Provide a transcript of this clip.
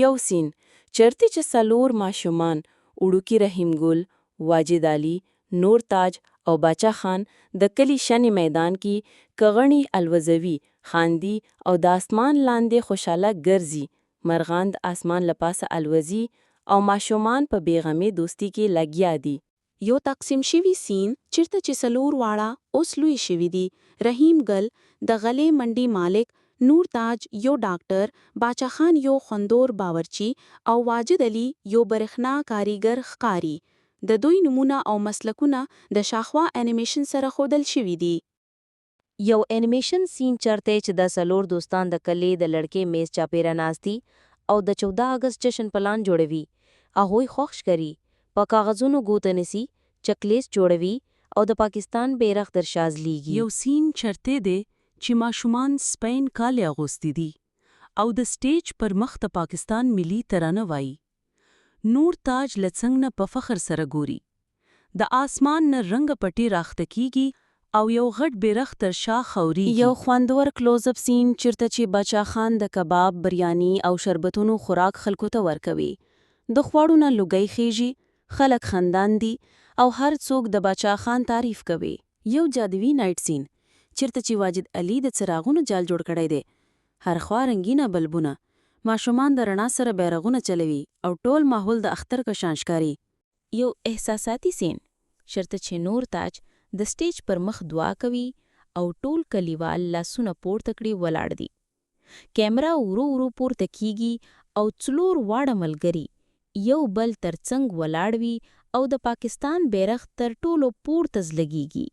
یو سین چرته چې څلور ماشومان وړوکی رحیم ګل، واجد علي، نور تاج او باچا خان د کلی شنې میدان کې کغنی الوزوي، خاندي او د اسمان لاندې خوشاله ګرځي. مرغان د اسمان لپاسه الوزي او ماشومان په بیغمي دوستی کې لګیا دي. یو تقسیم شوی سین چیرته چې څلور واړه اوس لوی شوي دي. رحیم ګل د غلې منډي مالک، نور تاج یو ډاکټر، باچا خان یو خوندور باورچی او واجد علي یو برېښنا کاریګر ښکاري. د دوی نمونه او مسلکونه د شاخوا انیمیشن سره ښودل شوي دي. یو انیمیشن سین چرته چې د څلور دوستان د کلی د لړکې میز چاپیره ناستي او د 14 اگست جشن پلان جوړوي. هغوی خوښ ښکاري، په کاغذونو ګوته نیسي، چکلیس جوړوي او د پاکستان بیرغ در شازلیږي. یو سین چرته دی چې ماشومان سپین کالي اغوستی دي او د سټیج پر مخ د پاکستان ملي ترانه وایي. نور تاج له څنګ نه په فخر سره ګوري. د آسمان نه رنګ پټي راخته کیږي او یو غټ بیرغ تر شا خوريږي. یو خوندور کلوز اپ سین چیرته چې باچا خان د کباب، بریانی او شربتونو خوراک خلکو ته ورکوي. د خواړو نه لوګي خېږي، خلک خندان دي او هر څوک د باچا خان تعریف کوي. یو جادوي نایټ سین چیرته چې واجد علي د څراغونو جال جوړ کړی دی. هر خوا رنگینه بلبونه، ماشومان د رڼا سره بیرغونه چلوي او ټول ماحول د اختر کشان ښکاري. یو احساساتي سین چیرته چې نور تاج د سټیج پر مخ دعا کوي او ټول کلیوال لاسونه پورته کړي ولاړ دي. کیمرا ورو ورو پورته کیږي او څلور واړه ملګري یو بل تر څنګ ولاړ وي او د پاکستان بیرغ تر ټولو پورته ځلګیږي.